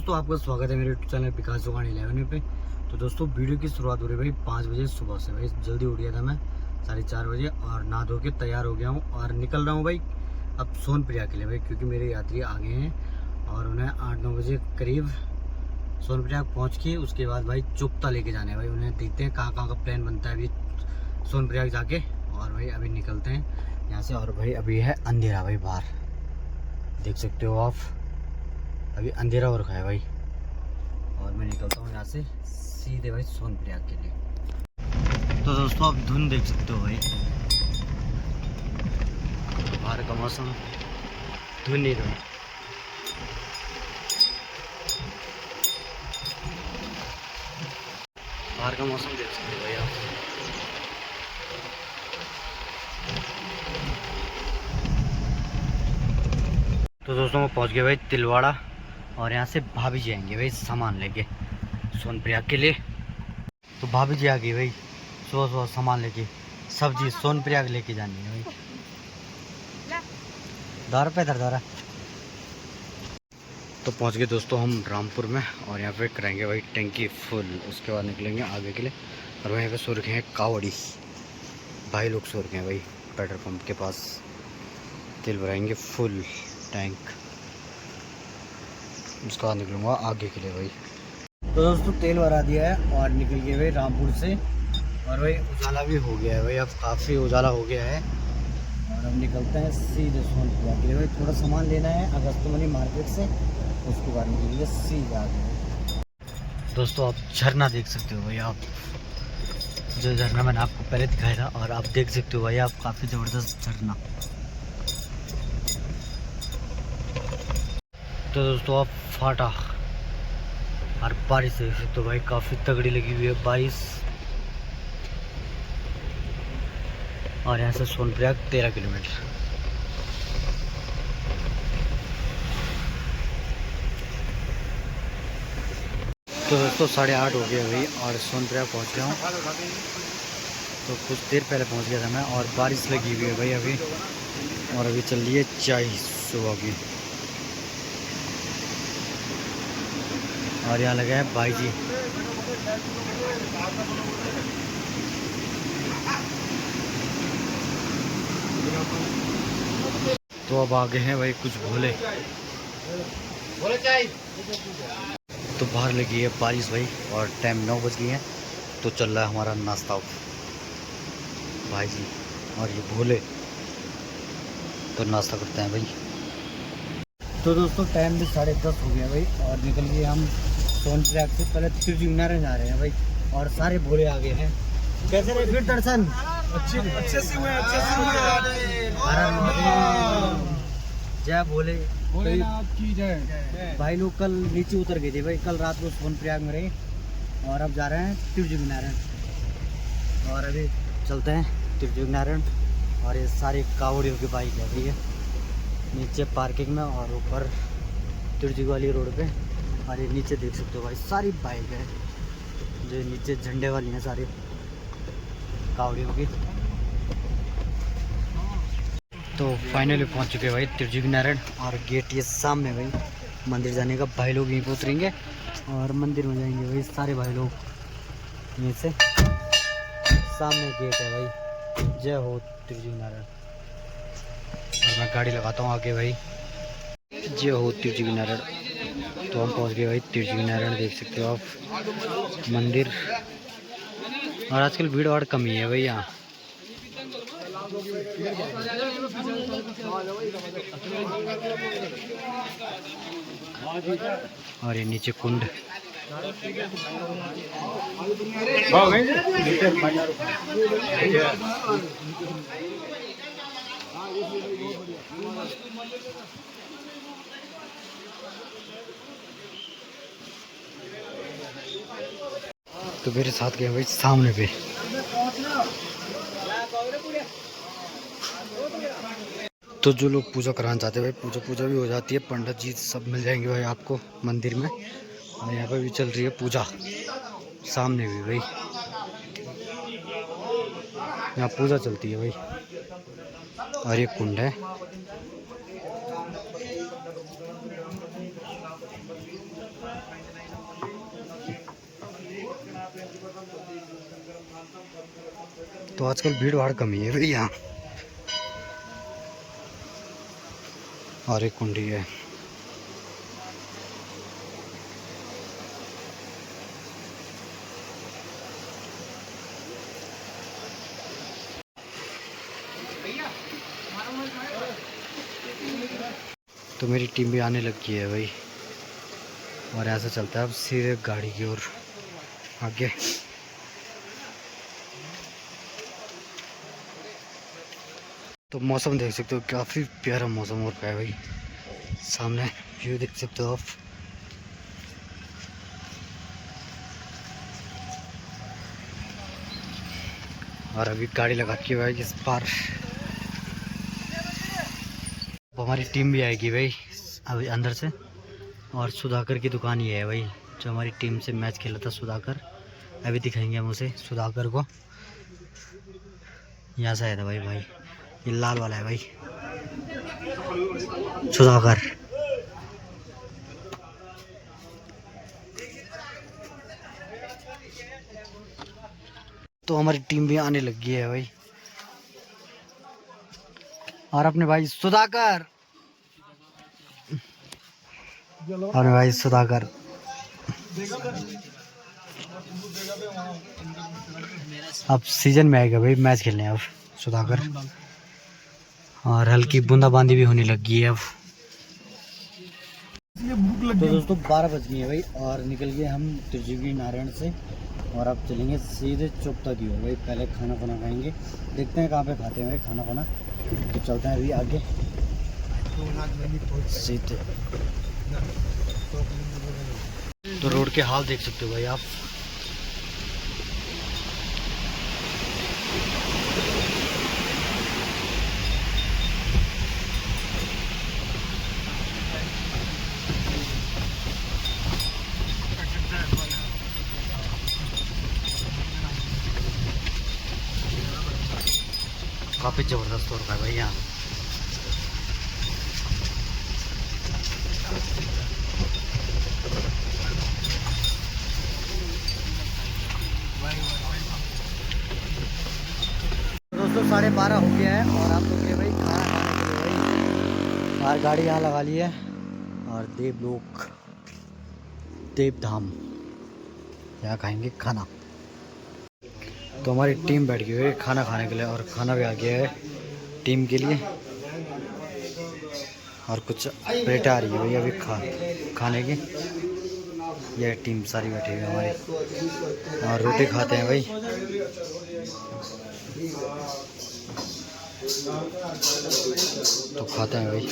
दोस्तों, आपका स्वागत है मेरे यूट्यूब चैनल विकास चौहान 11 पे। तो दोस्तों, वीडियो की शुरुआत हो रही है भाई 5 बजे सुबह से। भाई जल्दी उठ गया था मैं 4:30 बजे और नहा धो के तैयार हो गया हूँ और निकल रहा हूँ भाई अब सोनप्रिया के लिए भाई, क्योंकि मेरे यात्री आ गए हैं और उन्हें 8-9 बजे करीब सोनप्रिया पहुँच के उसके बाद भाई चुप्ता लेके जाना है भाई। उन्हें देखते हैं कहाँ कहाँ का प्लान बनता है अभी सोनप्रिया जाके। और भाई अभी निकलते हैं यहाँ से। और भाई अभी है अंधेरा भाई, बाहर देख सकते हो आप, अभी अंधेरा हो रखा है भाई। और मैं निकलता हूँ यहाँ से सीधे भाई सोनप्रिया के लिए। तो दोस्तों, आप धुंध देख सकते हो भाई, बाहर का मौसम धुंध ही धुंध। बाहर का मौसम देख सकते हो भाई आप। तो दोस्तों, मैं पहुँच गया भाई तिलवाड़ा और यहाँ से भाभी जी आएंगे भाई सामान लेके सोनप्रिया के लिए। तो भाभी जी आ गई भाई सुबह सुबह सामान लेके, सब्जी सोनप्रिया लेके जानी है भाई। दारा पे दारा। तो पहुंच गए दोस्तों हम रामपुर में और यहाँ पे करेंगे भाई टंकी फुल, उसके बाद निकलेंगे आगे के लिए। और वहीं पे सो रखे हैं कावड़ी भाई, लोग सो रखे हैं भाई पेट्रोल पंप के पास। तेल भराएंगे फुल टैंक, उसका निकलूँगा आगे के लिए भाई। तो दोस्तों, तेल भरा दिया है और निकल गए भाई रामपुर से। और भाई उजाला भी हो गया है भाई, अब काफ़ी उजाला हो गया है। और अब निकलते हैं सीधे सोनप्रिया के लिए भाई। थोड़ा सामान लेना है अगस्तमनी मार्केट से, उसके बाद निकलेंगे सीधे आगे। दोस्तों, आप झरना देख सकते हो भाई, आप जो झरना मैंने आपको पहले दिखाया था, और आप देख सकते हो भाई आप काफ़ी ज़बरदस्त झरना। तो दोस्तों, आप फाटा और बारिश देख सकते हो भाई, काफ़ी तगड़ी लगी हुई है बारिश। और यहाँ से सोनप्रिया 13 किलोमीटर। तो दोस्तों, 8:30 हो गया भाई और सोनप्रिया पहुँच गया हूँ। तो कुछ देर पहले पहुँच गया था मैं और बारिश लगी हुई है भाई अभी। और अभी चल रही है चाय सुबह की। और यहाँ लगा है भाई जी। तो अब आगे हैं भाई कुछ भोले चाय। तो बाहर लगी है बारिश भाई और टाइम 9 बज गई है। तो चल रहा है हमारा नाश्ता भाई जी और ये भोले। तो नाश्ता करते हैं भाई। तो दोस्तों, टाइम भी 10:30 हो गया भाई और निकल गए हम सोनप्रिया से। पहले तिरुनारे जा रहे हैं भाई और सारे भोले आ गए हैं। कैसे रहे फिर दर्शन? अच्छे से हुए, अच्छे से हुए। जय भोले की जय। भाई लोग कल नीचे उतर गए थे भाई, कल रात को सोनप्रयाग में रहे और अब जा रहे हैं तिरुनारायण। और अभी चलते हैं तिरुनारायण। और ये सारी कावड़ियों की बाइक है भैया, नीचे पार्किंग में और ऊपर तिरुजी वाली रोड पे। और ये नीचे देख सकते हो भाई सारी बाइक है, जो नीचे झंडे वाली हैं सारी कावड़ियों की। तो फाइनली पहुंच चुके भाई तिरुजी नारायण और गेट ये सामने भाई मंदिर जाने का। भाई लोग यहीं पर उतरेंगे और मंदिर में जाएंगे भाई सारे भाई लोग यहीं से। सामने गेट है भाई। जय हो तिरुजी नारायण। और मैं गाड़ी लगाता हूँ आगे भाई। जय हो तिरुजी नारायण। तो हम पहुँच गए भाई तिरुजी नारायण, देख सकते हो आप मंदिर। और आजकल भीड़ भाड़ कम ही है भाई यहाँ। और ये नीचे कुंड। तो मेरे साथ गए भाई सामने पे। तो जो लोग पूजा कराना चाहते हैं भाई, पूजा भी हो जाती है। पंडित जी सब मिल जाएंगे भाई आपको मंदिर में। और यहाँ पे भी चल रही है पूजा सामने भी भाई, यहाँ पूजा चलती है भाई। और ये कुंड है। तो आजकल भीड़ भाड़ कमी है भाई यहाँ। और एक कुंडी है। तो मेरी टीम भी आने लगी है भाई, और ऐसा चलता है अब सीधे गाड़ी की ओर आगे। तो मौसम देख सकते हो, काफ़ी प्यारा मौसम हो रखा है भाई। सामने व्यू देख सकते हो आप। और अभी गाड़ी लगा के भाई इस पार हमारी टीम भी आएगी भाई अभी अंदर से। और सुधाकर की दुकान ही है भाई, जो हमारी टीम से मैच खेला था सुधाकर। अभी दिखाएंगे हम उसे, सुधाकर को। यहाँ से आया था भाई ये लाल वाला है भाई, सुधाकर। तो हमारी टीम भी आने लगी है भाई। और अपने भाई सुधाकर, अपने भाई सुधाकर। अब सीजन में आएगा भाई मैच खेलने अब सुधाकर। और हल्की बूंदाबांदी भी होने लगी है अब। तो दोस्तों 12 बज गई है भाई, और निकल गए हम त्रिजुगी नारायण से। और अब चलेंगे सीधे चोपता की ओर भाई। पहले खाना खाना खाएंगे, देखते हैं कहाँ पे खाते हैं भाई खाना खाना। तो चलते हैं अभी आगे सीधे। तो रोड के हाल देख सकते हो भाई आप। काफ़ी ज़बरदस्त हो रहा है भाई यहाँ। दोस्तों 12:30 हो गया है, और आप लोग के भाई खाना खाने के लिए भाई बाहर गाड़ी यहाँ लगा ली है। और देवलोक देवधाम यहाँ खाएंगे खाना। तो हमारी टीम बैठ गई है खाना खाने के लिए, और खाना भी आ गया है टीम के लिए। और कुछ प्लेटें आ रही है भाई अभी खाने की। यह टीम सारी बैठी हुई है हमारी, और रोटी खाते हैं भाई। तो खाते हैं भाई।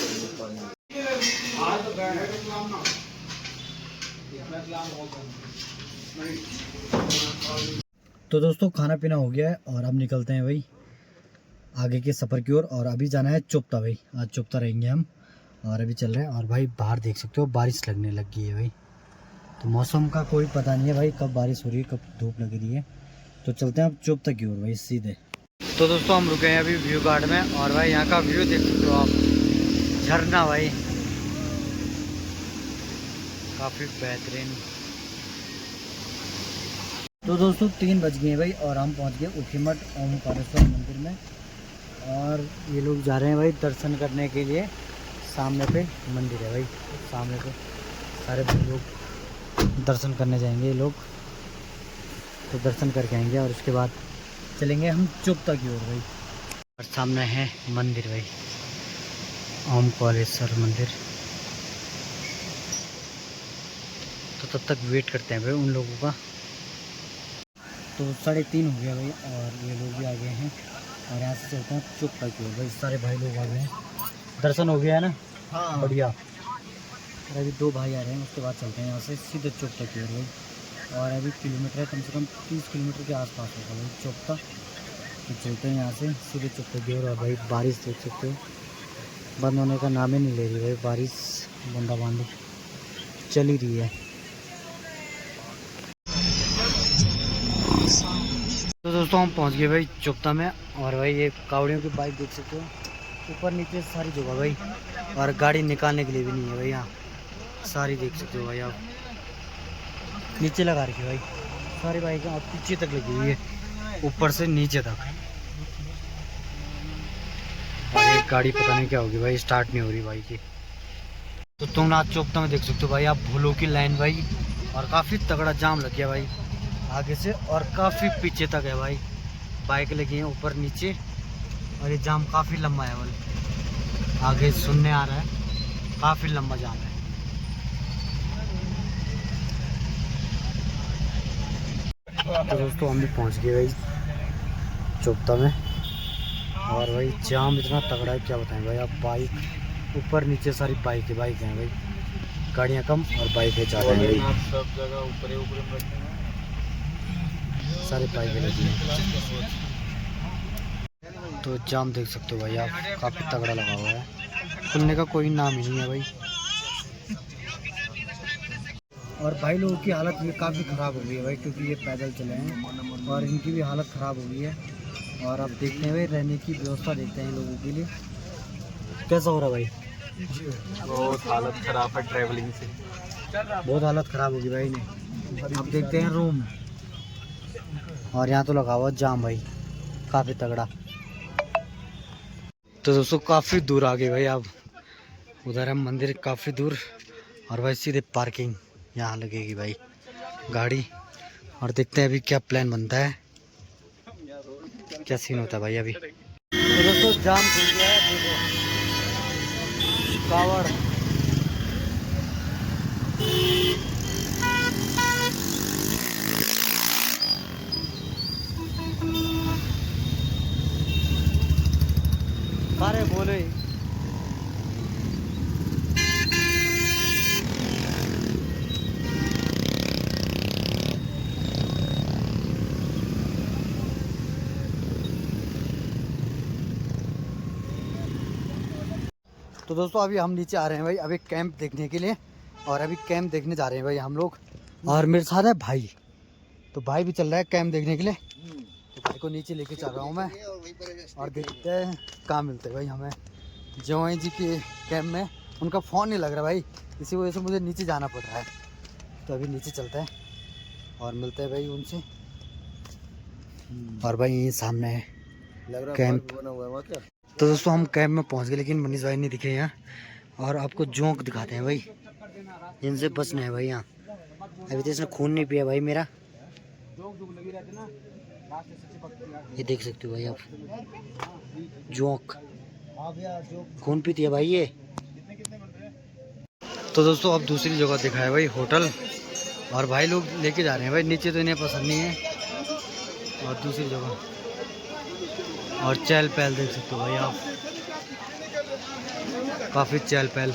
तो दोस्तों खाना पीना हो गया है, और अब निकलते हैं भाई आगे के सफ़र की ओर। और अभी जाना है चोपता भाई, आज चोपता रहेंगे हम। और अभी चल रहे हैं, और भाई बाहर देख सकते हो बारिश लगने लग गई है भाई। तो मौसम का कोई पता नहीं है भाई, कब बारिश हो रही है कब धूप लग रही है। तो चलते हैं अब चोपता की ओर भाई सीधे। तो दोस्तों हम रुके हैं अभी व्यू गार्ड में, और भाई यहाँ का व्यू देख सकते हो आप, झरना भाई काफ़ी बेहतरीन। तो दोस्तों 3 बज गए हैं भाई, और हम पहुँच गए ऊखीमठ ओमकारेश्वर मंदिर में। और ये लोग जा रहे हैं भाई दर्शन करने के लिए। सामने पे मंदिर है भाई, सामने पे सारे लोग दर्शन करने जाएंगे ये लोग। तो दर्शन करके आएंगे, और उसके बाद चलेंगे हम चोपता की ओर भाई। और सामने है मंदिर भाई, ओमकारेश्वर मंदिर। तो तब तक वेट करते हैं भाई उन लोगों का। तो 3:30 हो गया भाई, और ये लोग भी आ गए हैं। और यहाँ से चलते हैं चोपता की ओर भाई। सारे भाई लोग आ गए हैं, दर्शन हो गया है ना। हाँ बढ़िया। और अभी 2 भाई आ रहे हैं, उसके बाद चलते हैं यहाँ से सीधे चोपता की ओर भाई। और अभी किलोमीटर है, कम से कम 30 किलोमीटर के आसपास होगा भाई चोपता। तो चलते हैं यहाँ से सीधे चोपता की ओर। और भाई बारिश देख सकते हो, बंद होने का नाम ही नहीं ले रही भाई बारिश, बूंदाबांदी चल ही रही है। तो दोस्तों हम पहुंच गए भाई चोपता में। और भाई ये कावड़ियों की बाइक देख सकते हो, ऊपर नीचे सारी जगह भाई। और गाड़ी निकालने के लिए भी नहीं है भाई यहाँ, सारी देख सकते हो भाई आप। नीचे लगा रखी है भाई सारी बाइक, आप पीछे तक लगी हुई है। ऊपर से नीचे तक। और ये गाड़ी पता नहीं क्या होगी भाई, स्टार्ट नहीं हो रही भाई की। तो तुंगनाथ चौक में देख सकते हो भाई आप फूलों की लाइन भाई, और काफ़ी तगड़ा जाम लग गया भाई आगे से और काफ़ी पीछे तक है भाई। बाइक लगी है ऊपर नीचे और ये जाम काफ़ी लंबा है भाई। आगे सुनने आ रहा है काफ़ी लंबा जाम है। तो दोस्तों हम भी पहुंच गए भाई चौकता में, और भाई जाम इतना तगड़ा है क्या बताएं भाई आप। बाइक ऊपर नीचे सारी बाइक हैं भाई, गाड़ियाँ कम और बाइकें ज़्यादा हैं भाई, सब जगह ऊपर सारी बाइकें लगी हैं। तो जाम देख सकते हो भाई आप, काफ़ी तगड़ा लगा हुआ है, खुलने का कोई नाम ही नहीं है भाई। और भाई लोगों की हालत भी काफ़ी ख़राब हो गई है भाई, क्योंकि ये पैदल चले हैं और इनकी भी हालत ख़राब हो गई है। और अब देखते हैं भाई रहने की व्यवस्था देखते हैं इन लोगों के लिए कैसा हो रहा है भाई। बहुत हालत ख़राब है ट्रैवलिंग से, बहुत हालत ख़राब होगी भाई ने। अब देखते हैं रूम, और यहाँ तो लगा हुआ जाम भाई काफ़ी तगड़ा। तो दोस्तों काफ़ी दूर आ गए भाई आप, उधर है मंदिर काफ़ी दूर, और भाई सीधे पार्किंग यहाँ लगेगी भाई गाड़ी। और देखते हैं अभी क्या प्लान बनता है, क्या सीन होता है भाई अभी। तो दोस्तों जाम खुल गया है, देखो कावड़। सारे बोले तो दोस्तों अभी हम नीचे आ रहे हैं भाई अभी कैंप देखने के लिए, और अभी कैंप देखने जा रहे हैं भाई हम लोग। और मेरे साथ है भाई, तो भाई भी चल रहा है कैंप देखने के लिए, तो भाई को नीचे लेके चल रहा हूँ मैं। और देखते हैं कहाँ मिलते हैं भाई हमें जवाई जी के कैंप में। उनका फ़ोन नहीं लग रहा भाई, इसी वजह से मुझे नीचे जाना पड़ रहा है। तो अभी नीचे चलते हैं और मिलते हैं भाई उनसे। और भाई यही सामने है कैंप। तो दोस्तों हम कैंप में पहुंच गए, लेकिन मनीष भाई नहीं दिखे यहाँ। और आपको जोंक दिखाते हैं भाई, इनसे बचना है भाई यहाँ। अभी तो इसने खून नहीं पिया भाई मेरा, ये देख सकते हो भाई आप, जोंक खून पीती है भाई ये। तो दोस्तों अब दूसरी जगह दिखाया भाई होटल, और भाई लोग लेके जा रहे हैं भाई नीचे, तो इन्हें पसंद नहीं है। और दूसरी जगह और चहल पहल देख सकते हो भाई आप, काफ़ी चहल पहल।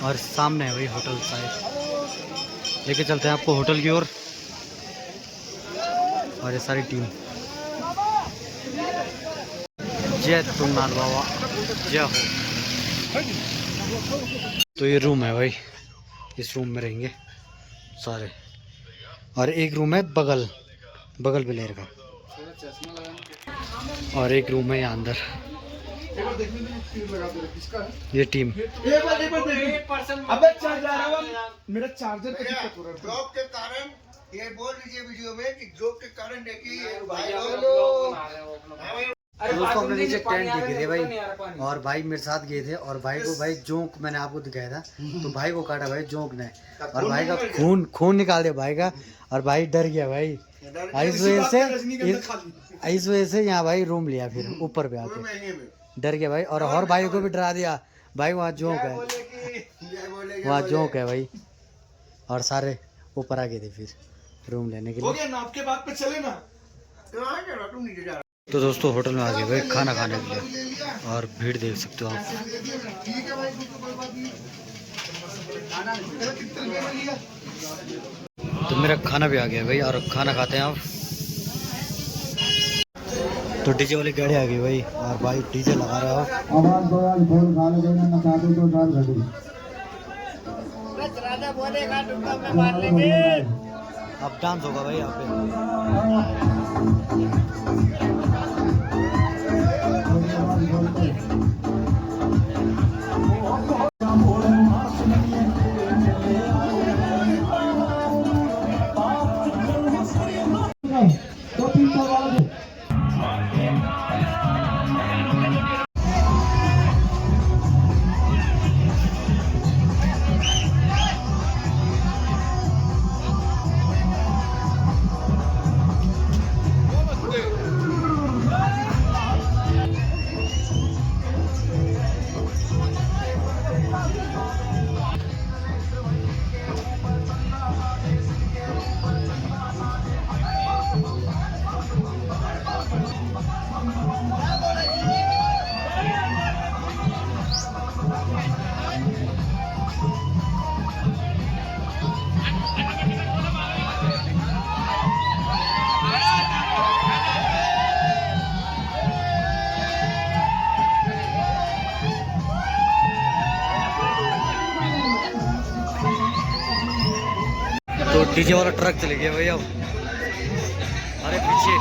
और सामने है भाई होटल शायद, लेके चलते हैं आपको होटल की ओर। और ये सारी टीम, जय तुंगनाथ बाबा जय हो। तो ये रूम है भाई, इस रूम में रहेंगे सारे। और एक रूम है बगल बिलेर का, और एक रूम है यहाँ अंदर। ये टीम अबे मेरा चार्जर का दिक्कत हो रहा है जॉब के कारण, ये बोल दीजिए वीडियो में कि जॉब के कारण देखिए भाई लोग। दोस्तों हमने नीचे टेंट देखे थे भाई, और भाई मेरे साथ गए थे, और भाई को भाई जोंक मैंने आपको दिखाया था, तो भाई को काटा भाई जोंक ने, और भाई का खून निकाल दिया भाई का, और भाई डर गया भाई। इस वजह से यहाँ भाई रूम लिया, फिर ऊपर पे आके डर गया भाई, और भाई को भी डरा दिया भाई, वहाँ जोंक है, वहाँ जोंक है भाई। और सारे ऊपर आ गए थे फिर रूम लेने के लिए। आपके बात पे चले ना। तो दोस्तों होटल में आ गए भाई खाना खाने के लिए, और भीड़ देख सकते हो आप। तो मेरा खाना भी आ गया भाई, और खाना खाते हैं आप। तो डीजे वाली गाड़ी आ गई भाई, और भाई डीजे लगा रहा हो। अब डांस होगा भाई यहाँ पे। तो तो डीजे वाला ट्रक चले गया भाई अब, अरे पीछे